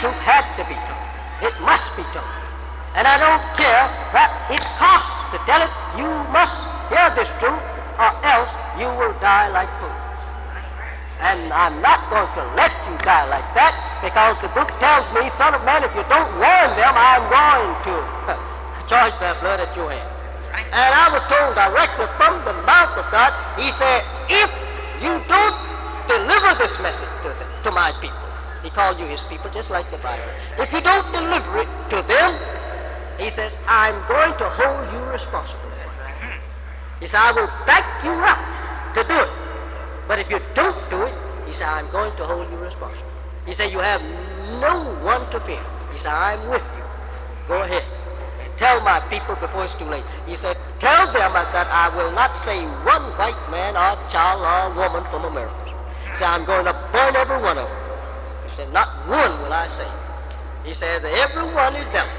truth had to be told. It must be told. And I don't care what it costs to tell it. You must hear this truth, or else you will die like fools. And I'm not going to let you die like that, because the book tells me, son of man, if you don't warn them, I'm going to charge their blood at your hand. And I was told directly from the mouth of God, he said, if you don't deliver this message to my people, he called you his people just like the Bible. If you don't deliver it to them, he says, I'm going to hold you responsible for it. He said, I will back you up to do it. But if you don't do it, he said, I'm going to hold you responsible. He said, you have no one to fear. He said, I'm with you. Go ahead and tell my people before it's too late. He said, tell them that I will not say one white man or child or woman from America. He said, I'm going to burn every one of them. He said, not one will I save. He said, everyone is devil.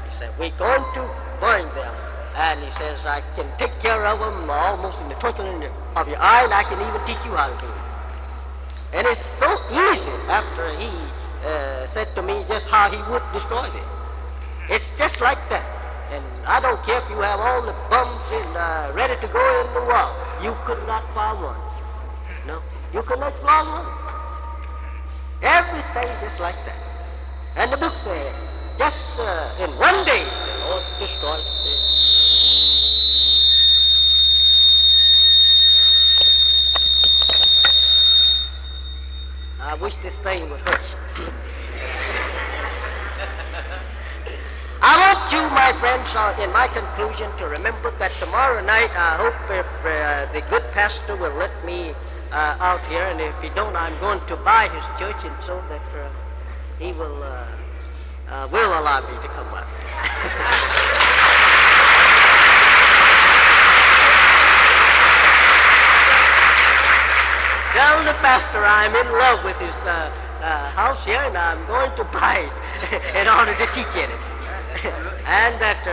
He said, we're going to burn them. And he says, I can take care of them almost in the twinkling of your eye, and I can even teach you how to do it. And it's so easy after he said to me just how he would destroy them. It's just like that. And I don't care if you have all the bums ready to go in the wall. You could not fire one. No, you could not fire one. Everything just like that. And the book said, just in one day, the Lord destroyed them. I wish this thing would hurt you. I want you, my friends, in my conclusion, to remember that tomorrow night, I hope if the good pastor will let me out here, and if he don't, I'm going to buy his church, and so that he will allow me to come out there. Tell the pastor I'm in love with his house here, and I'm going to buy it in order to teach in it. And that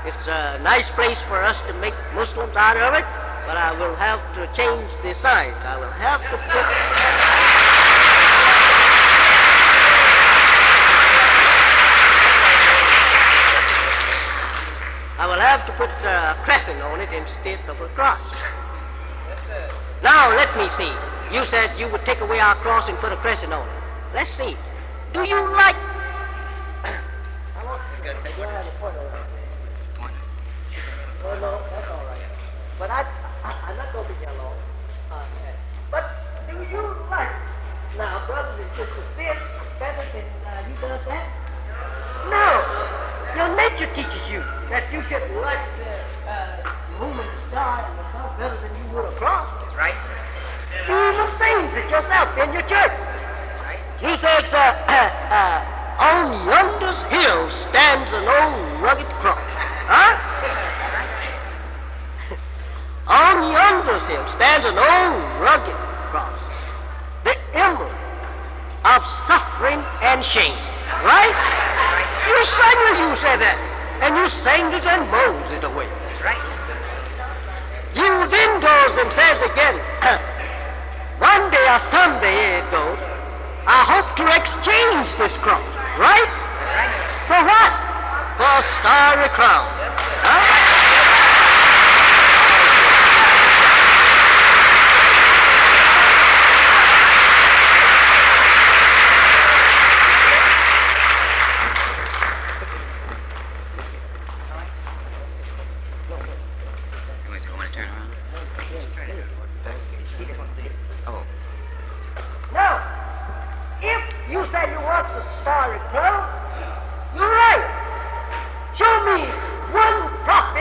it's a nice place for us to make Muslims out of it, but I will have to change the signs. I will have to put... I will have to put a crescent on it instead of a cross. Now, let me see. You said you would take away our cross and put a crescent on it. Let's see. Do you like... Oh, no, that's all right. But I'm not going to be here long. But do you like... Now, brothers and sisters, this better than you does that? No. Your nature teaches you that you should like the moon and the star and the sun better than you would a cross. That's right. You even sings it yourself in your church. Right. He says, on yonder's hill stands an old rugged cross. Huh? On yonder's hill stands an old rugged cross. The emblem of suffering and shame. Right? You sang as you said that. And you sang it and moans it away. Right. You then goes and says again, one day or someday it goes, I hope to exchange this cross. Right? For what? For a starry crown. Huh? Now, if you say you want a starry crown, you're right. Show me one prophet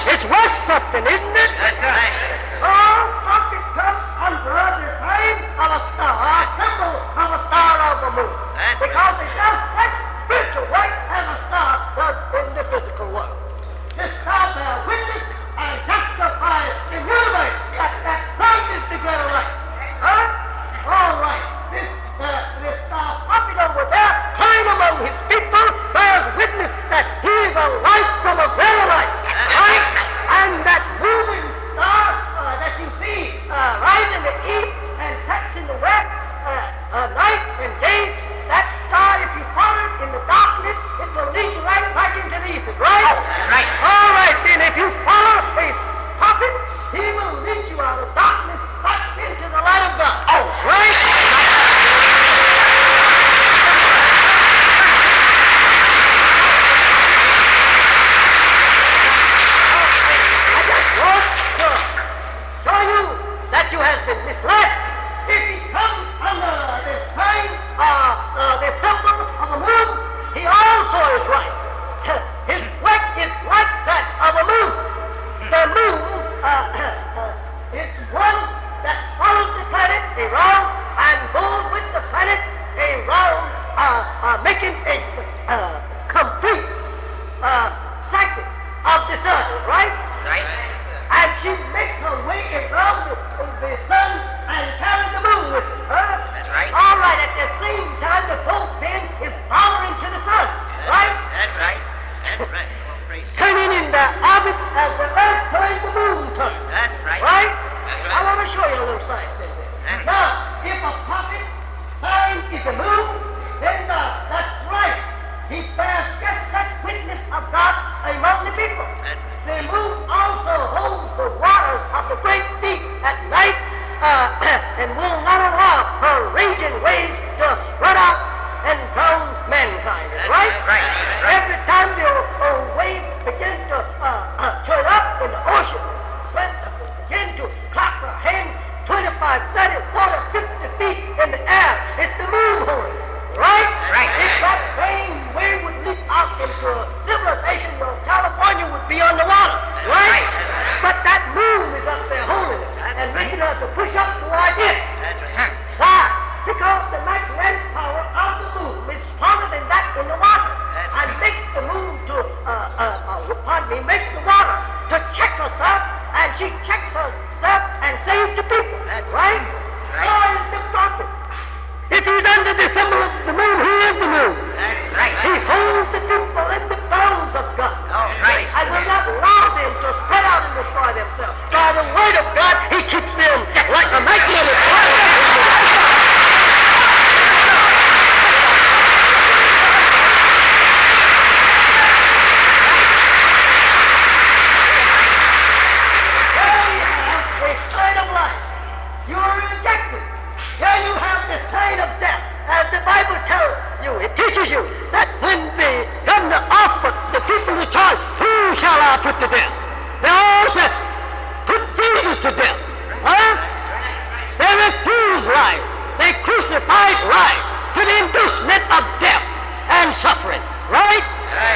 It's worth something, isn't it? That's right. Oh, prophet comes under the sign of a star, a symbol of a star of the moon. Because it does such spiritual work as a star does in the physical world. This star bears witness and justifies the universe that sun is the greater light. Huh? All right. This star prophet over there, crying among his people, bears witness that he is a light from a greater light. Right? And that moving star that you see rise in the east and sets in the west, night and day, that star, if you follow it in the darkness, it will lead you right back into the east, right? Oh, right. All right, then, if you follow a prophet, he will lead you out of darkness back into the light of God. Oh, right? I just want to show you that you have been misled. If he comes under the sign, the symbol of a moon, he also is right. His work is like that of a moon. The moon is one that follows the planet around and goes with the planet around, making a complete cycle of the sun, right? Right. And she makes her way around the sun and carries the moon with her. Huh? That's right. All right, at the same time, the Pope then is bowing to the sun, right? That's right. That's right. Oh, praise God. Turning in the orbit as the earth turns, the moon turns. That's right. Right? That's I right. want to show you a little sign. That's Now, if a prophet sign is the moon, then that's right. He bears just such witness of God among the people. That's The moon also holds the waters of the great deep at night and will not allow her raging waves to spread out and drown mankind. Right? Right. Every time the wave begins to turn up in the ocean, when begin to clap her hand 25, 30, 40, 50 feet in the air, it's the moon holding it. Right? Right. If that same wave would leap out into a civilization where California would be underwater. Right? Right. But that moon is up there holding it and making her to push up towards it. That's right. Why? Because the magnetic power of the moon is stronger than that in the water. That's And right. makes the moon to, makes the water to check herself, and she checks herself and saves the people. That's right? right. So is the prophet. If he's under the symbol of the moon, who is the moon? That's right. He holds the people in the bounds of God. Oh, right. And will not allow them to spread out and destroy themselves. By the word of God, he keeps them like a magnetic power. Here you have a sign of life. You are rejected. Here you have the sign of death. As the Bible tells you, it teaches you that when the governor offered the people the choice, who shall I put to death? They all said, put Jesus to death. Huh? They refused life. They crucified life to the inducement of death and suffering. Right?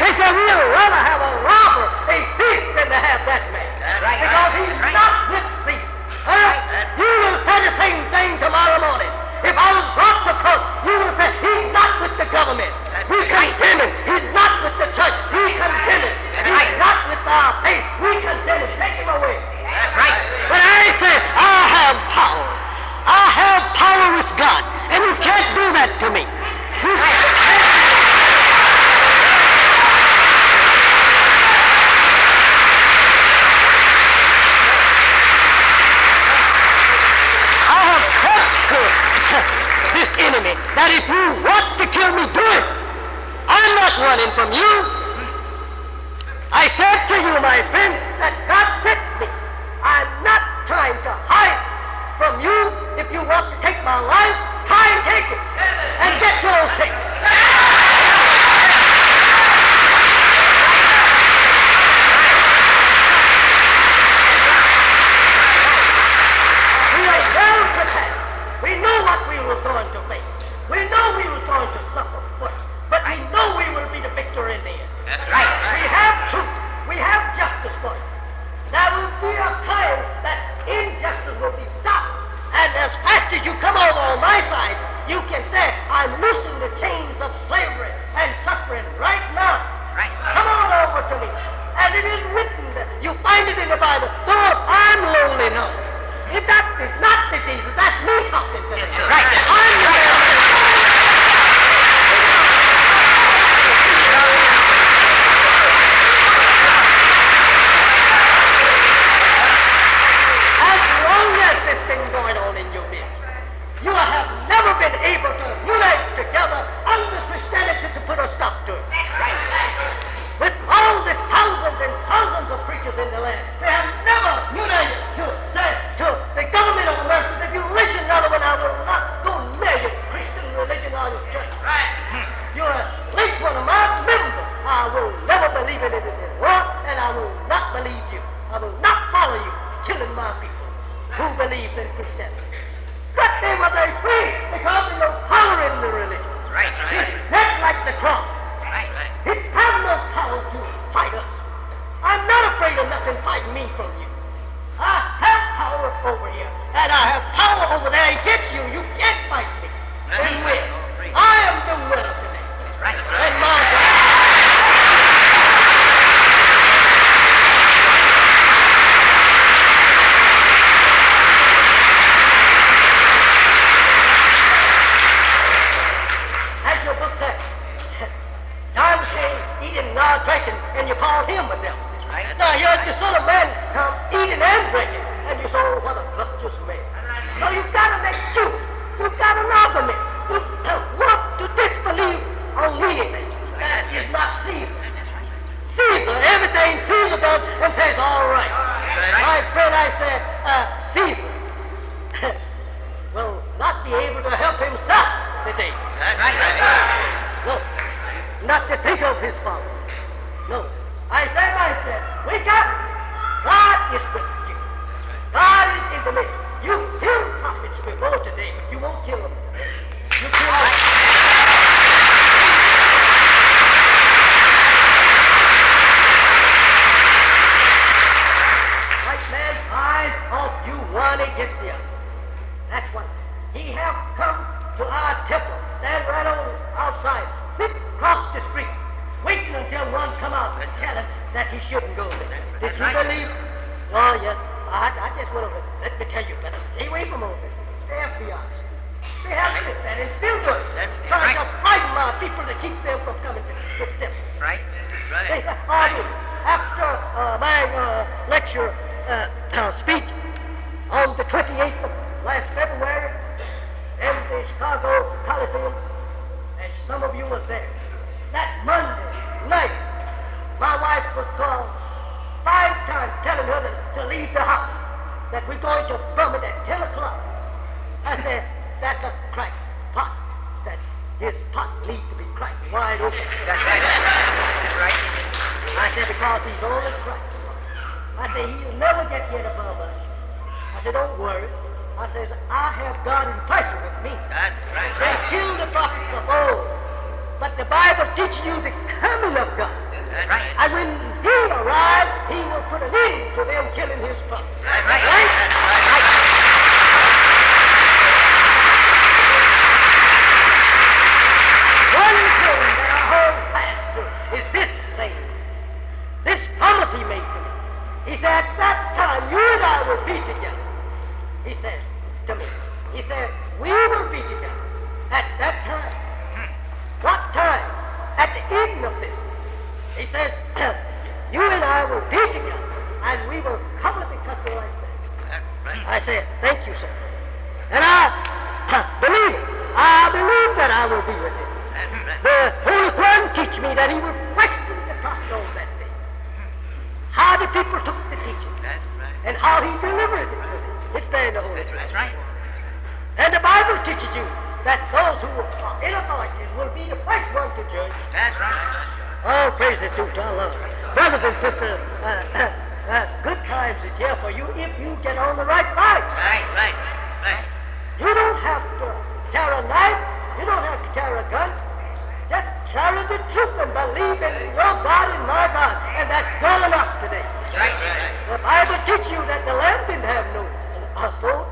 They said, we'll rather have a robber, a thief, than to have that man. That's right. Because he's That's right. not with Caesar. Huh? You will say the same thing tomorrow morning. If I was brought to court, you will say, he's not with the government. We condemn him. He's not with the church. We condemn him. He's not with our faith. We condemn him. Take him away. That's right. But I say, I have power. I have power with God. And you can't do that to me. You can't. I have said to this enemy that if you want to kill me, do it. I'm not running from you. I said to you, my friend, that God sent me. I'm not trying to hide from you. If you want to take my life, try and take it. And get yours taken. We are well prepared. We know what we were going to face. We know we were going to suffer first. But we know we will be the victor in the end. That's right. We have truth. We have justice for you. I'm loosing the chains of slavery and suffering right now. Right. Come on over to me. As it is written, you find it in the Bible. Though I'm lonely now. If that is not the Jesus, that's me talking to you. Yes, sir. Right. I'm as long as it's been going on in your midst, you have never been able to unite together under Christianity to put a stop to it. Right. With all the thousands and thousands of preachers in the land, they have never united to say to the government of America that you listen, other one, I will not go near your Christian religion or your church. Right. You're at least one of my members. I will never believe in it anymore, and I will not believe you. I will not follow you, killing my people who believe in Christianity. But they were very free because there's no power in the religion. Right. It's not like the cross. Right. It has no power to fight us. I'm not afraid of nothing fighting me from you. I have power over here, and I have power over there against you. You can't fight me. And win. I am the winner today. Right. And my God. As your book says, John came eating and not drinking, and you call him a devil. Right. Now here's the Son of Man come eating and drinking, and you say, oh, what a gluttonous man. No, you've got an excuse. You've got an argument. You want to disbelieve on anything. That is not Caesar. Caesar, everything Caesar does and says, all right. My friend, I said, Caesar will not be able to help himself today. No, not to think of his fault. No. I say, my friend, wake up. God is with you. God is in the midst. You killed prophets before today, but you won't kill them. You kill them. White man's eyes off you one against the other. That's what. He have come to our temple, stand right on outside, sit across the street, waiting until one come out and tell him that he shouldn't go there. Did you believe? Oh, yes. I just went over. Let me tell you, better stay away from over there. The FBI. They have did that and still do it. That's trying right. to frighten my people to keep them from coming to the temple. Right. They Right. said, after my lecture speech on the 28th of last February in the Chicago Coliseum, and some of you was there, that Monday night, my wife was called 5 times telling her to leave the house, that we're going to film it at 10 o'clock. I said, that's a cracked pot, that his pot needs to be cracked wide open. That's right. That's right. I said, because he's only cracked. I said, he'll never get yet above us. I said, don't worry. I said, I have God in person with me. That's right. They killed the prophets of old. But the Bible teaches you the coming of God. That's right. And when he arrives, he will put an end to them killing his prophets. That's right. Right? That's right. One thing that I hold fast to is this thing. This promise he made to me. He said, at that time, you and I will be together. He said to me, he said, we will be together at that time. What time? At the evening of this. He says, you and I will be together, and we will cover the country like that. That's right. I said, thank you, sir. And I believe it. I believe that I will be with him. That's right. The Holy Quran teach me that he will question the prophet on that day. How the people took the teaching That's right. and how he delivered it to them. It's there in the Holy Quran. That's right. And the Bible teaches you that those who are in authorities will be the first one to judge. That's right. Oh, praise it to our Lord. Brothers and sisters, good times is here for you if you get on the right side. Right. Right. Right. You don't have to carry a knife. You don't have to carry a gun. Just carry the truth and believe in your God and my God. And that's good enough today. Right. Right. The Bible teaches you that the Lamb didn't have no sword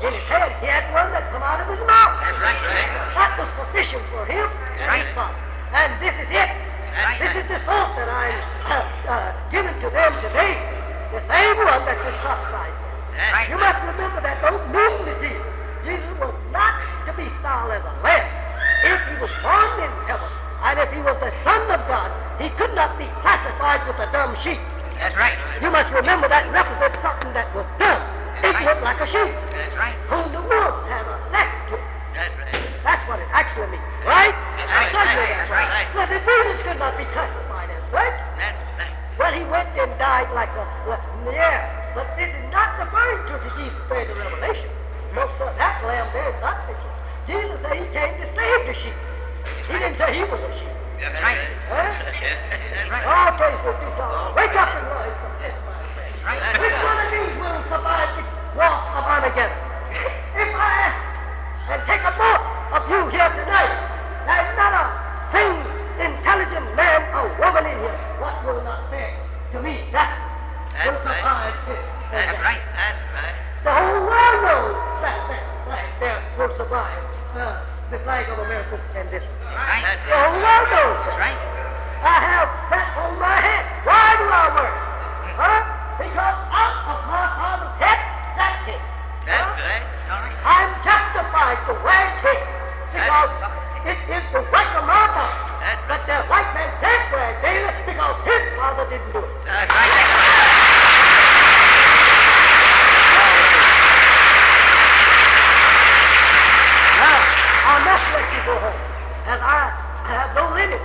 in his hand. He had one that come out of his mouth. That's right. Right. That was sufficient he could not be classified with a dumb sheep. That's right. You must remember that represents something that was dumb, ignorant like a sheep, That's right. whom the wolf had a sex to. That's right. That's what it actually means, right? That's right. Certainly That's that's right. But the Jesus could not be classified as such. That's right. Well, he went and died like a, yeah. But this is not referring to the Jesus made the revelation. No, sir, that lamb there is not the sheep. Jesus said he came to save the sheep. He didn't say he was a sheep. That's right. Huh? That's right. Oh, praise the Lord. Wake up and learn from this, my friend. Right. Which one of these will survive the walk of Armageddon? If I ask and take a vote of you here tonight, there is not a sane, intelligent man or woman in here what will not say to me that will That's right. survive this. That's right. That's right. The whole world knows that flag there will survive the flag of America and this one. Right. That's The whole world knows That's that. right. I have that on my head. Why do I worry? Huh? Because out of my father's head, that came. That's right. That's all right. I'm justified to wear tape because it is the work of my father. That's But the white man can't wear it daily because his father didn't do it. That's right. Now, I must let you go home, as I have no limit.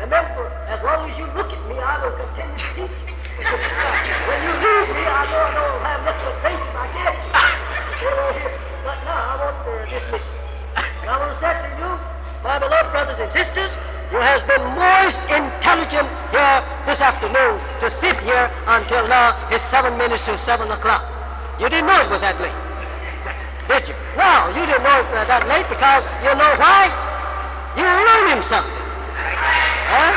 Remember, as long as you look at me, I will continue to teach you. When you leave me, I know I don't have much of patience I get. But now I want to dismiss you. And I want to say to you, my beloved brothers and sisters, you has been most intelligent here this afternoon to sit here until now. It's 7 minutes to 7 o'clock. You didn't know it was that late, did you? No, you didn't know it was that late because you know why? You learned something. Huh?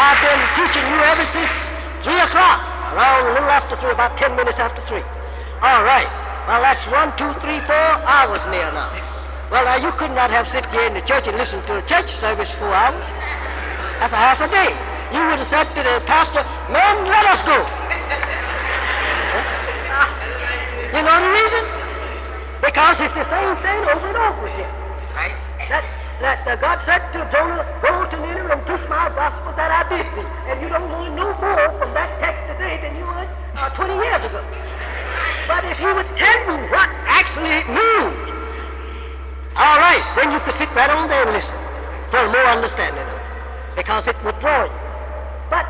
I've been teaching you ever since 3 o'clock, around a little after 3, about 10 minutes after 3. All right. Well, that's 1, 2, 3, 4 hours near now. Well, now you could not have sit here in the church and listened to a church service 4 hours. That's a half a day. You would have said to the pastor, "Men, let us go." You know the reason? Because it's the same thing over and over again. Right. That God said to Jonah, "Go to Nineveh and preach my gospel that I bid thee." And you don't learn no more from that text today than you would 20 years ago. But if you would tell you what actually it means, all right, then you could sit right on there and listen for more understanding of it, because it would draw you. But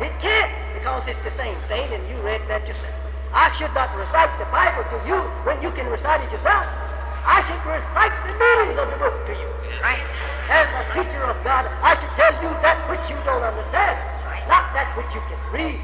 it can't, because it's the same thing, and you read that yourself. I should not recite the Bible to you when you can recite it yourself. I should recite the meanings of the book to you. Right. As a teacher of God, I should tell you that which you don't understand, not that which you can read,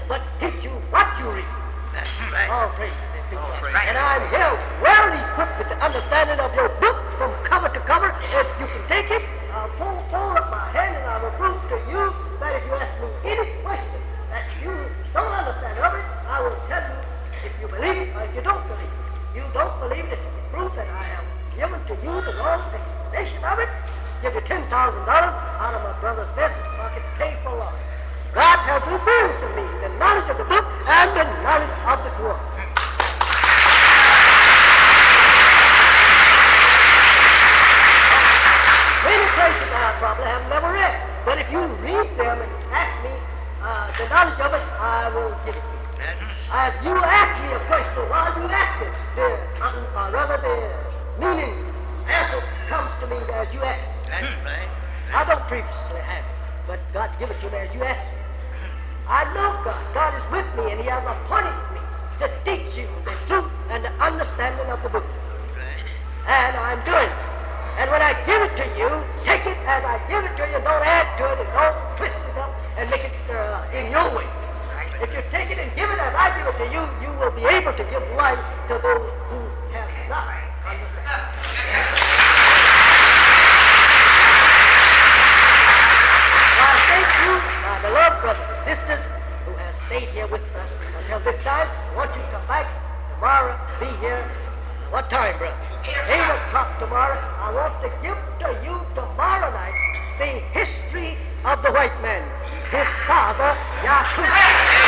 but teach you what you read. That's right. All praise be to All God. praise. And I'm here well equipped with the understanding of your book from cover to cover. If you can take it, I'll fold up my hand and I will prove to you that if you ask me any question that you don't understand of it, I will tell you if you believe it or if you don't believe it. You don't believe it, if you can prove that I have given to you the wrong explanation of it, give you $10,000 out of my brother's business so I can pay for law. God has revealed to me the knowledge of the book and the knowledge of the Quran. Many places I probably have never read, but if you read them and ask me the knowledge of it, I will give it to you. As you ask me a question, while you ask it, the meaning answer comes to me as you ask. That's right. I don't previously have it, but God give it to me as you ask me. I know God. God is with me, and He has appointed me to teach you the truth and the understanding of the book. And I'm doing it. And when I give it to you, take it as I give it to you. Don't add to it and don't twist it up and make it in your way. If you take it and give it as I give it to you, you will be able to give life to those who have not understood. I thank you, my beloved brothers and sisters, who have stayed here with us until this time. I want you to come back tomorrow, be here. What time, brother? 8 o'clock tomorrow. I want to give to you tomorrow night the history of the white man, his father, Yahoo.